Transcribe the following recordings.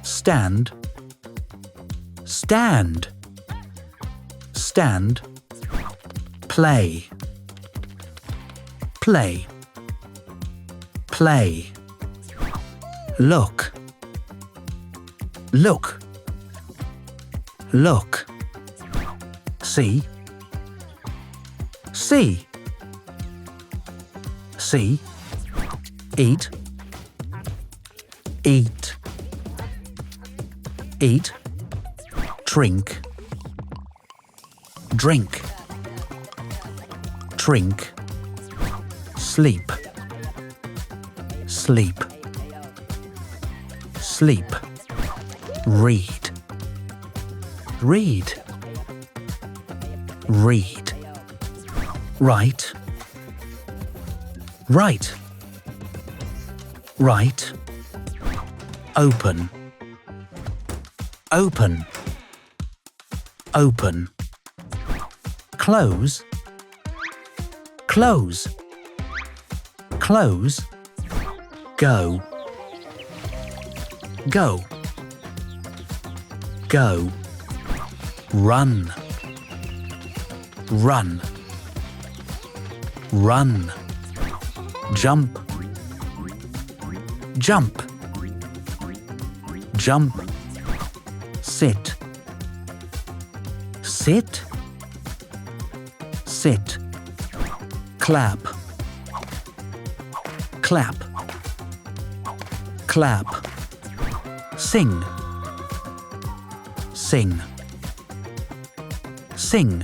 stand, stand, stand, play, play, play, look, look, look, see, see, see, eat, eat, eat, drink, drink, drink, sleep, sleep, sleep, read, read, read, write, write, write, open, open, open, close, close, close, go, go, go, run, run, run, jump, jump, jump, sit, sit, sit, clap, clap, clap, sing, sing, sing,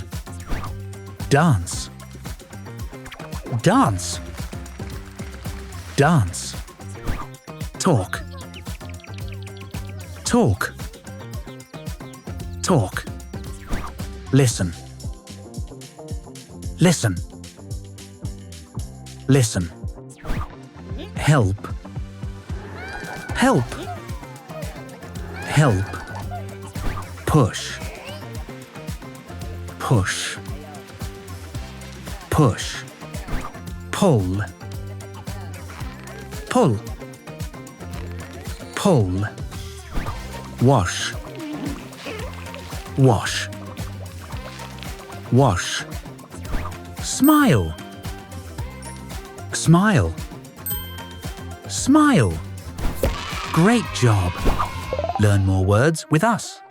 dance, dance, dance, talk, talk, talk, listen, listen, listen, help, help, help, push, push, push, pull, pull, pull, wash, wash, wash, smile, smile, smile. Great job! Learn more words with us.